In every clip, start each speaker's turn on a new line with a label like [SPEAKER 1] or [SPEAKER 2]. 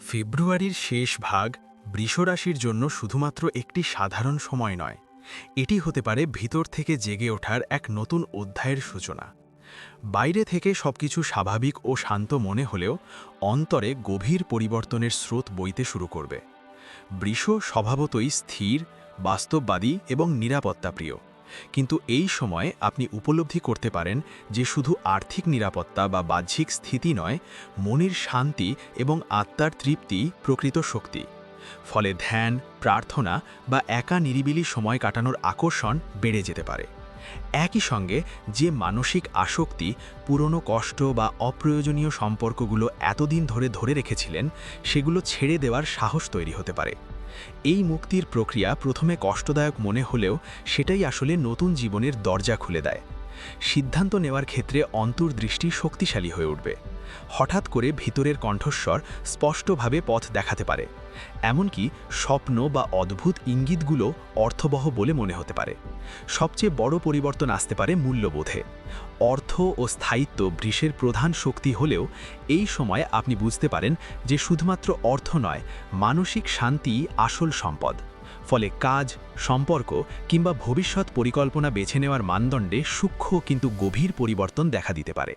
[SPEAKER 1] ফেব্রুয়ারির শেষ ভাগ বৃষ রাশির জন্য শুধুমাত্র একটি সাধারণ সময় নয়, এটি হতে পারে ভিতর থেকে জেগে ওঠার এক নতুন অধ্যায়ের সূচনা। বাইরে থেকে সবকিছু স্বাভাবিক ও শান্ত মনে হলেও অন্তরে গভীর পরিবর্তনের স্রোত বইতে শুরু করবে। বৃষ স্বভাবতই স্থির, বাস্তববাদী এবং নিরাপত্তাপ্রিয়, কিন্তু এই সময়ে আপনি উপলব্ধি করতে পারেন যে শুধু আর্থিক নিরাপত্তা বা বাহ্যিক স্থিতি নয়, মনের শান্তি এবং আত্মার তৃপ্তি প্রকৃত শক্তি। ফলে ধ্যান, প্রার্থনা বা একা নিরিবিলি সময় কাটানোর আকর্ষণ বেড়ে যেতে পারে। একই সঙ্গে যে মানসিক আসক্তি, পুরনো কষ্ট বা অপ্রয়োজনীয় সম্পর্কগুলো এতদিন ধরে রেখেছিলেন, সেগুলো ছেড়ে দেওয়ার সাহস তৈরি হতে পারে। এই মুক্তির প্রক্রিয়া প্রথমে কষ্টদায়ক মনে হলেও সেটাই আসলে নতুন জীবনের দরজা খুলে দেয়। সিদ্ধান্ত নেওয়ার ক্ষেত্রে অন্তর্দৃষ্টি শক্তিশালী হয়ে উঠবে। হঠাৎ করে ভিতরের কণ্ঠস্বর স্পষ্টভাবে পথ দেখাতে পারে। এমনকি স্বপ্ন বা অদ্ভুত ইঙ্গিতগুলো অর্থবহ বলে মনে হতে পারে। সবচেয়ে বড় পরিবর্তন আসতে পারে মূল্যবোধে। অর্থ ও স্থায়িত্ব বৃষের প্রধান শক্তি হলেও এই সময় আপনি বুঝতে পারেন যে শুধুমাত্র অর্থ নয়, মানসিক শান্তি আসল সম্পদ। ফলে কাজ, সম্পর্ক কিংবা ভবিষ্যৎ পরিকল্পনা বেছে নেওয়ার মানদণ্ডে সূক্ষ্ম কিন্তু গভীর পরিবর্তন দেখা দিতে পারে।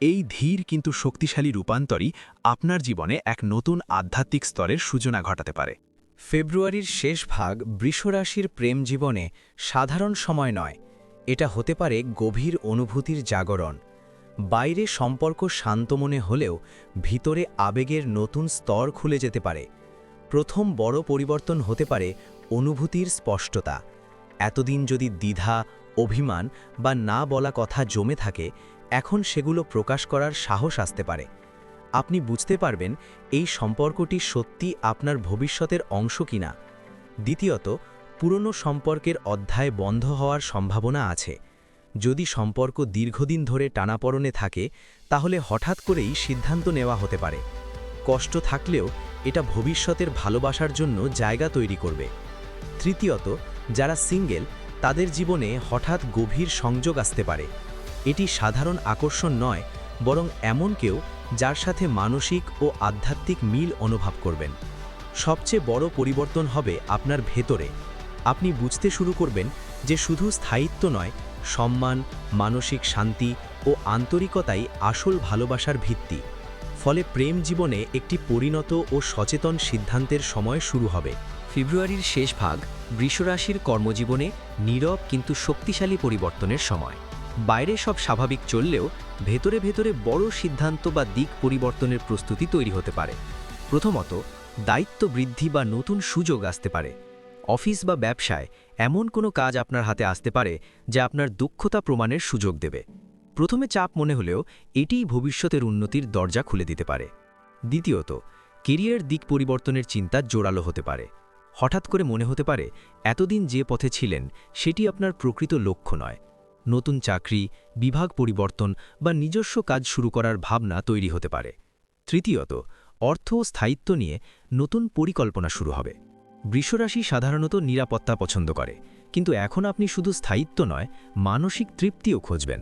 [SPEAKER 1] এই ধীর কিন্তু শক্তিশালী রূপান্তরই আপনার জীবনে এক নতুন আধ্যাত্মিক স্তরের সূচনা ঘটাতে পারে।
[SPEAKER 2] ফেব্রুয়ারির শেষ ভাগ বৃষ রাশির প্রেম জীবনে সাধারণ সময় নয়, এটা হতে পারে গভীর অনুভূতির জাগরণ। বাইরে সম্পর্ক শান্ত মনে হলেও ভিতরে আবেগের নতুন স্তর খুলে যেতে পারে। প্রথম বড় পরিবর্তন হতে পারে অনুভূতির স্পষ্টতা। এতদিন যদি দ্বিধা, অভিমান বা না বলা কথা জমে থাকে, এখন সেগুলো প্রকাশ করার সাহস আসতে পারে। আপনি বুঝতে পারবেন এই সম্পর্কটি সত্যি আপনার ভবিষ্যতের অংশ কিনা। দ্বিতীয়ত, পুরনো সম্পর্কের অধ্যায় বন্ধ হওয়ার সম্ভাবনা আছে। যদি সম্পর্ক দীর্ঘদিন ধরে টানাপড়নে থাকে, তাহলে হঠাৎ করেই সিদ্ধান্ত নেওয়া হতে পারে। কষ্ট থাকলেও এটা ভবিষ্যতের ভালোবাসার জন্য জায়গা তৈরি করবে। তৃতীয়ত, যারা সিঙ্গেল, তাদের জীবনে হঠাৎ গভীর সংযোগ আসতে পারে। এটি সাধারণ আকর্ষণ নয়, বরং এমন কেউ যার সাথে মানসিক ও আধ্যাত্মিক মিল অনুভব করবেন। সবচেয়ে বড় পরিবর্তন হবে আপনার ভেতরে। আপনি বুঝতে শুরু করবেন যে শুধু স্থায়িত্ব নয়, সম্মান, মানসিক শান্তি ও আন্তরিকতাই আসল ভালোবাসার ভিত্তি। ফলে প্রেম জীবনে একটি পরিণত ও সচেতন সিদ্ধান্তের সময় শুরু হবে।
[SPEAKER 3] ফেব্রুয়ারির শেষ ভাগ বৃষ রাশির কর্মজীবনে নীরব কিন্তু শক্তিশালী পরিবর্তনের সময়। বাইরে সব স্বাভাবিক চললেও ভেতরে ভেতরে বড় সিদ্ধান্ত বা দিক পরিবর্তনের প্রস্তুতি তৈরি হতে পারে। প্রথমত, দায়িত্ব বৃদ্ধি বা নতুন সুযোগ আসতে পারে। অফিস বা ব্যবসায় এমন কোনো কাজ আপনার হাতে আসতে পারে যা আপনার দক্ষতা প্রমাণের সুযোগ দেবে। প্রথমে চাপ মনে হলেও এটিই ভবিষ্যতের উন্নতির দরজা খুলে দিতে পারে। দ্বিতীয়ত, কেরিয়ার দিক পরিবর্তনের চিন্তা জোরালো হতে পারে। হঠাৎ করে মনে হতে পারে এতদিন যে পথে ছিলেন সেটি আপনার প্রকৃত লক্ষ্য নয়। নতুন চাকরি, বিভাগ পরিবর্তন বা নিজস্ব কাজ শুরু করার ভাবনা তৈরি হতে পারে। তৃতীয়ত, অর্থ ও স্থায়িত্ব নিয়ে নতুন পরিকল্পনা শুরু হবে। বৃষরাশি সাধারণত নিরাপত্তা পছন্দ করে, কিন্তু এখন আপনি শুধু স্থায়িত্ব নয়, মানসিক তৃপ্তিও খুঁজবেন।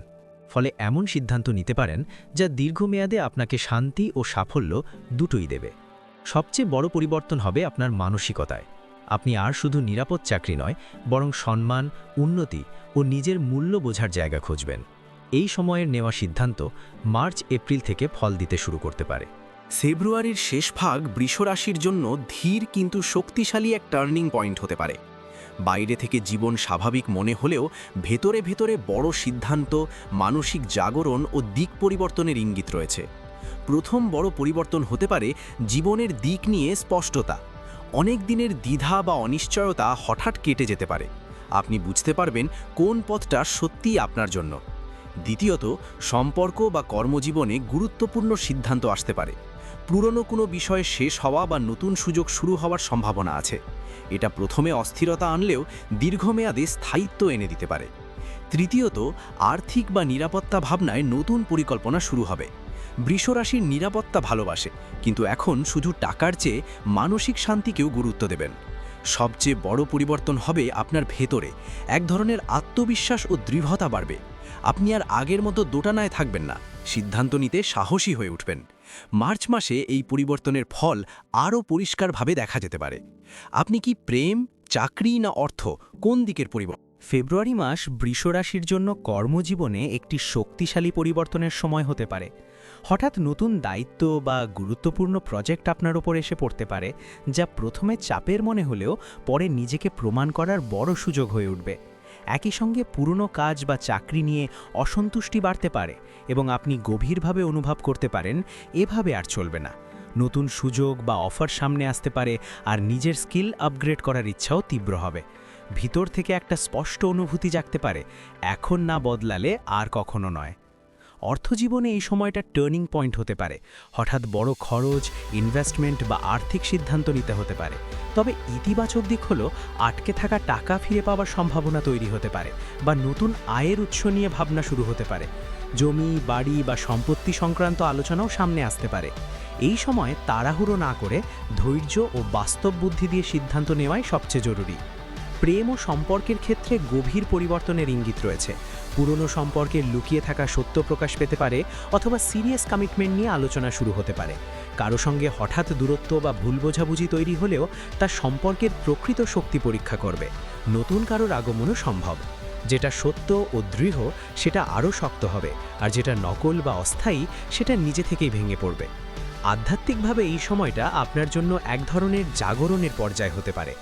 [SPEAKER 3] ফলে এমন সিদ্ধান্ত নিতে পারেন যা দীর্ঘমেয়াদে আপনাকে শান্তি ও সাফল্য দুটোই দেবে। সবচেয়ে বড় পরিবর্তন হবে আপনার মানসিকতায়। আপনি আর শুধু নিরাপদ চাকরি নয়, বরং সম্মান, উন্নতি ও নিজের মূল্য বোঝার জায়গা খুঁজবেন। এই সময়ের নেওয়া সিদ্ধান্ত মার্চ-এপ্রিল থেকে ফল দিতে শুরু করতে পারে।
[SPEAKER 4] ফেব্রুয়ারির শেষ ভাগ বৃষ রাশির জন্য ধীর কিন্তু শক্তিশালী এক টার্নিং পয়েন্ট হতে পারে। বাইরে থেকে জীবন স্বাভাবিক মনে হলেও ভেতরে ভেতরে বড় সিদ্ধান্ত, মানসিক জাগরণ ও দিক পরিবর্তনের ইঙ্গিত রয়েছে। প্রথম বড় পরিবর্তন হতে পারে জীবনের দিক নিয়ে স্পষ্টতা। অনেক দিনের দ্বিধা বা অনিশ্চয়তা হঠাৎ কেটে যেতে পারে। আপনি বুঝতে পারবেন কোন পথটা সত্যিই আপনার জন্য। দ্বিতীয়ত, সম্পর্ক বা কর্মজীবনে গুরুত্বপূর্ণ সিদ্ধান্ত আসতে পারে। পুরনো কোনো বিষয় শেষ হওয়া বা নতুন সুযোগ শুরু হওয়ার সম্ভাবনা আছে। এটা প্রথমে অস্থিরতা আনলেও দীর্ঘমেয়াদে স্থায়িত্ব এনে দিতে পারে। তৃতীয়ত, আর্থিক বা নিরাপত্তা ভাবনায় নতুন পরিকল্পনা শুরু হবে। বৃষ রাশির নিরাপত্তা ভালোবাসে, কিন্তু এখন শুধু টাকার চেয়ে মানসিক শান্তিকেও গুরুত্ব দেবেন। সবচেয়ে বড় পরিবর্তন হবে আপনার ভেতরে। এক ধরনের আত্মবিশ্বাস ও দৃঢ়তা বাড়বে। আপনি আর আগের মতো দোটানায় থাকবেন না, সিদ্ধান্ত নিতে সাহসী হয়ে উঠবেন। মার্চ মাসে এই পরিবর্তনের ফল আরও পরিষ্কারভাবে দেখা যেতে পারে। আপনি কি প্রেম, চাকরি না অর্থ, কোন দিকের পরিবর্তন?
[SPEAKER 2] ফেব্রুয়ারি মাস বৃষ রাশির জন্য কর্মজীবনে একটি শক্তিশালী পরিবর্তনের সময় হতে পারে। হঠাৎ নতুন দায়িত্ব বা গুরুত্বপূর্ণ প্রজেক্ট আপনার ওপর এসে পড়তে পারে, যা প্রথমে চাপের মনে হলেও পরে নিজেকে প্রমাণ করার বড় সুযোগ হয়ে উঠবে। একই সঙ্গে পুরনো কাজ বা চাকরি নিয়ে অসন্তুষ্টি বাড়তে পারে এবং আপনি গভীরভাবে অনুভব করতে পারেন এভাবে আর চলবে না। নতুন সুযোগ বা অফার সামনে আসতে পারে আর নিজের স্কিল আপগ্রেড করার ইচ্ছাও তীব্র হবে। ভিতর থেকে একটা স্পষ্ট অনুভূতি জাগতে পারে, এখন না বদলালে আর কখনো নয়। অর্থজীবনে এই সময়টা টার্নিং পয়েন্ট হতে পারে। হঠাৎ বড় খরচ, ইনভেস্টমেন্ট বা আর্থিক সিদ্ধান্ত নিতে হতে পারে। তবে ইতিবাচক দিক হলো আটকে থাকা টাকা ফিরে পাওয়ার সম্ভাবনা তৈরি হতে পারে বা নতুন আয়ের উৎস নিয়ে ভাবনা শুরু হতে পারে। জমি, বাড়ি বা সম্পত্তি সংক্রান্ত আলোচনাও সামনে আসতে পারে। এই সময় তাড়াহুড়ো না করে ধৈর্য ও বাস্তব বুদ্ধি দিয়ে সিদ্ধান্ত নেওয়াই সবচেয়ে জরুরি। প্রেম ও সম্পর্কের ক্ষেত্রে গভীর পরিবর্তনের ইঙ্গিত রয়েছে। পুরনো সম্পর্কের লুকিয়ে থাকা সত্য প্রকাশ পেতে পারে অথবা সিরিয়াস কমিটমেন্ট নিয়ে আলোচনা শুরু হতে পারে। কারো সঙ্গে হঠাৎ দূরত্ব বা ভুল বোঝাবুঝি তৈরি হলেও তার সম্পর্কের প্রকৃত শক্তি পরীক্ষা করবে। নতুন কারোর আগমনও সম্ভব। যেটা সত্য ও দৃঢ় সেটা আরও শক্ত হবে, আর যেটা নকল বা অস্থায়ী সেটা নিজে থেকেই ভেঙে পড়বে। আধ্যাত্মিকভাবে এই সময়টা আপনার জন্য এক ধরনের জাগরণের পর্যায় হতে পারে।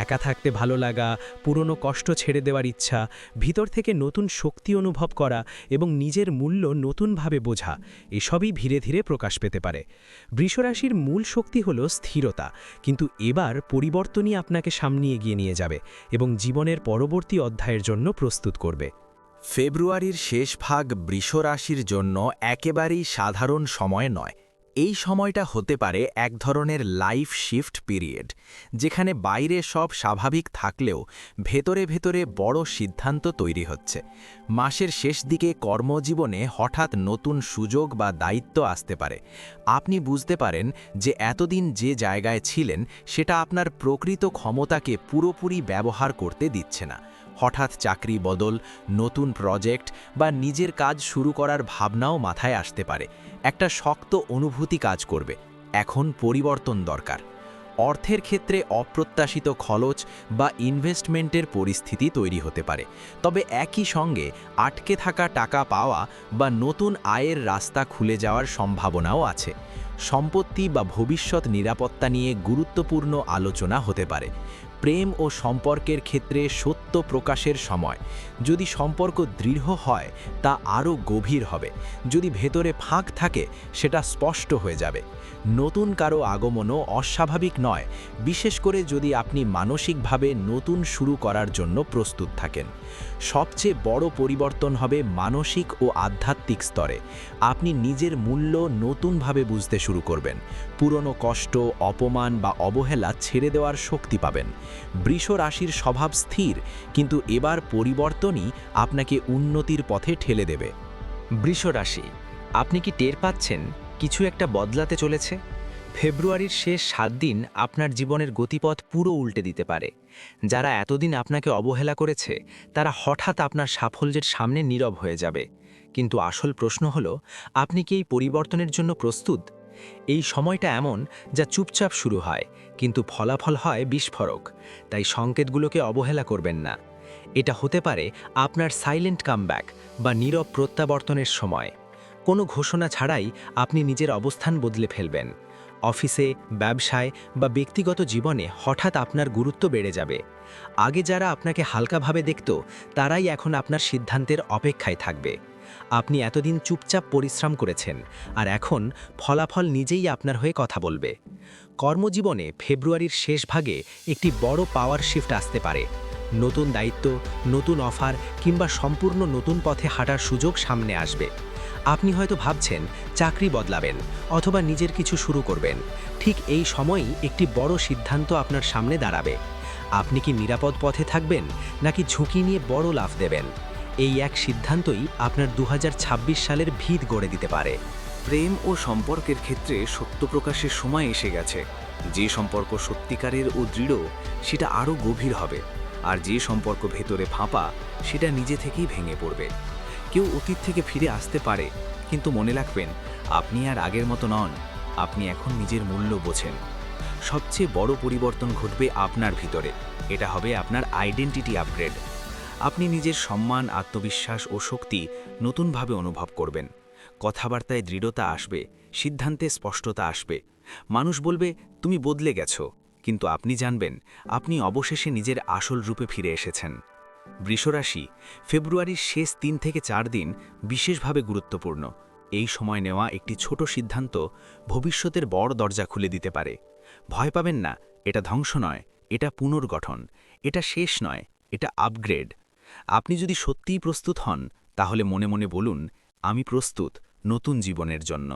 [SPEAKER 2] একা থাকতে ভালো লাগা, পুরনো কষ্ট ছেড়ে দেওয়ার ইচ্ছা, ভিতর থেকে নতুন শক্তি অনুভব করা এবং নিজের মূল্য নতুনভাবে বোঝা, এসবই ধীরে ধীরে প্রকাশ পেতে পারে। বৃষরাশির মূল শক্তি হল স্থিরতা, কিন্তু এবার পরিবর্তনই আপনাকে সামনে এগিয়ে নিয়ে যাবে এবং জীবনের পরবর্তী অধ্যায়ের জন্য প্রস্তুত করবে।
[SPEAKER 4] ফেব্রুয়ারির শেষ ভাগ বৃষ রাশির জন্য একেবারেই সাধারণ সময় নয়। এই সময়টা হতে পারে এক ধরনের লাইফ শিফট পিরিয়ড, যেখানে বাইরে সব স্বাভাবিক থাকলেও ভেতরে ভেতরে বড় সিদ্ধান্ত তৈরি হচ্ছে। মাসের শেষ দিকে কর্মজীবনে হঠাৎ নতুন সুযোগ বা দায়িত্ব আসতে পারে। আপনি বুঝতে পারেন যে এতদিন যে জায়গায় ছিলেন সেটা আপনার প্রকৃত ক্ষমতাকে পুরোপুরি ব্যবহার করতে দিচ্ছে না। হঠাৎ চাকরি বদল, নতুন প্রজেক্ট বা নিজের কাজ শুরু করার ভাবনাও মাথায় আসতে পারে। একটা শক্ত অনুভূতি কাজ করবে, এখন পরিবর্তন দরকার। অর্থের ক্ষেত্রে অপ্রত্যাশিত খরচ বা ইনভেস্টমেন্টের পরিস্থিতি তৈরি হতে পারে। তবে একই সঙ্গে আটকে থাকা টাকা পাওয়া বা নতুন আয়ের রাস্তা খুলে যাওয়ার সম্ভাবনাও আছে। সম্পত্তি বা ভবিষ্যৎ নিরাপত্তা নিয়ে গুরুত্বপূর্ণ আলোচনা হতে পারে। প্রেম ও সম্পর্কের ক্ষেত্রে সত্য প্রকাশের সময়। যদি সম্পর্ক দৃঢ় হয় তা আরও গভীর হবে, যদি ভেতরে ফাঁক থাকে সেটা স্পষ্ট হয়ে যাবে। নতুন কারো আগমনও অস্বাভাবিক নয়, বিশেষ করে যদি আপনি মানসিকভাবে নতুন শুরু করার জন্য প্রস্তুত থাকেন। সবচেয়ে বড় পরিবর্তন হবে মানসিক ও আধ্যাত্মিক স্তরে। আপনি নিজের মূল্য নতুনভাবে বুঝতে শুরু করবেন। পুরনো কষ্ট, অপমান বা অবহেলা ছেড়ে দেওয়ার শক্তি পাবেন। বৃষ রাশির স্বভাব স্থির, কিন্তু এবার পরিবর্তনই আপনাকে উন্নতির পথে ঠেলে দেবে।
[SPEAKER 3] বৃষ রাশি, আপনি কি টের পাচ্ছেন কিছু একটা বদলাতে চলেছে? ফেব্রুয়ারির শেষ 7 দিন আপনার জীবনের গতিপথ পুরো উল্টে দিতে পারে। যারা এতদিন আপনাকে অবহেলা করেছে তারা হঠাৎ আপনার সাফল্যের সামনে নীরব হয়ে যাবে। কিন্তু আসল প্রশ্ন হলো, আপনি কি এই পরিবর্তনের জন্য প্রস্তুত? এই সময়টা এমন যা চুপচাপ শুরু হয়, কিন্তু ফলাফল হয় বিস্ফোরক। তাই সংকেতগুলোকে অবহেলা করবেন না। এটা হতে পারে আপনার সাইলেন্ট কামব্যাক বা নীরব প্রত্যাবর্তনের সময়। কোনো ঘোষণা ছাড়াই আপনি নিজের অবস্থান বদলে ফেলবেন। অফিসে, ব্যবসায় বা ব্যক্তিগত জীবনে হঠাৎ আপনার গুরুত্ব বেড়ে যাবে। আগে যারা আপনাকে হালকাভাবে দেখত তারাই এখন আপনার সিদ্ধান্তের অপেক্ষায় থাকবে। আপনি এতদিন চুপচাপ পরিশ্রম করেছেন, আর এখন ফলাফল নিজেই আপনার হয়ে কথা বলবে। কর্মজীবনে ফেব্রুয়ারির শেষ ভাগে একটি বড় পাওয়ার শিফট আসতে পারে। নতুন দায়িত্ব, নতুন অফার কিংবা সম্পূর্ণ নতুন পথে হাঁটার সুযোগ সামনে আসবে। আপনি হয়তো ভাবছেন চাকরি বদলাবেন অথবা নিজের কিছু শুরু করবেন। ঠিক এই সময়ই একটি বড় সিদ্ধান্ত আপনার সামনে দাঁড়াবে। আপনি কি নিরাপদ পথে থাকবেন নাকি ঝুঁকি নিয়ে বড় লাভ দেবেন? এই এক সিদ্ধান্তই আপনার 2026 সালের ভিত গড়ে দিতে পারে।
[SPEAKER 4] প্রেম ও সম্পর্কের ক্ষেত্রে সত্য প্রকাশের সময় এসে গেছে। যে সম্পর্ক সত্যিকারের ও দৃঢ় সেটা আরও গভীর হবে, আর যে সম্পর্ক ভেতরে ফাঁপা সেটা নিজে থেকেই ভেঙে পড়বে। কেউ অতীত থেকে ফিরে আসতে পারে, কিন্তু মনে রাখবেন আপনি আর আগের মতো নন, আপনি এখন নিজের মূল্য বোঝেন। সবচেয়ে বড় পরিবর্তন ঘটবে আপনার ভিতরে, এটা হবে আপনার আইডেন্টিটি আপগ্রেড। আপনি নিজের সম্মান, আত্মবিশ্বাস ও শক্তি নতুনভাবে অনুভব করবেন। কথাবার্তায় দৃঢ়তা আসবে, সিদ্ধান্তে স্পষ্টতা আসবে। মানুষ বলবে তুমি বদলে গেছো, কিন্তু আপনি জানবেন আপনি অবশেষে নিজের আসল রূপে ফিরে এসেছেন। বৃষরাশি, ফেব্রুয়ারির শেষ 3 থেকে 4 দিন বিশেষভাবে গুরুত্বপূর্ণ। এই সময় নেওয়া একটি ছোট সিদ্ধান্ত ভবিষ্যতের বড় দরজা খুলে দিতে পারে। ভয় পাবেন না, এটা ধ্বংস নয়, এটা পুনর্গঠন। এটা শেষ নয়, এটা আপগ্রেড। আপনি যদি সত্যিই প্রস্তুত হন, তাহলে মনে মনে বলুন, আমি প্রস্তুত নতুন জীবনের জন্য।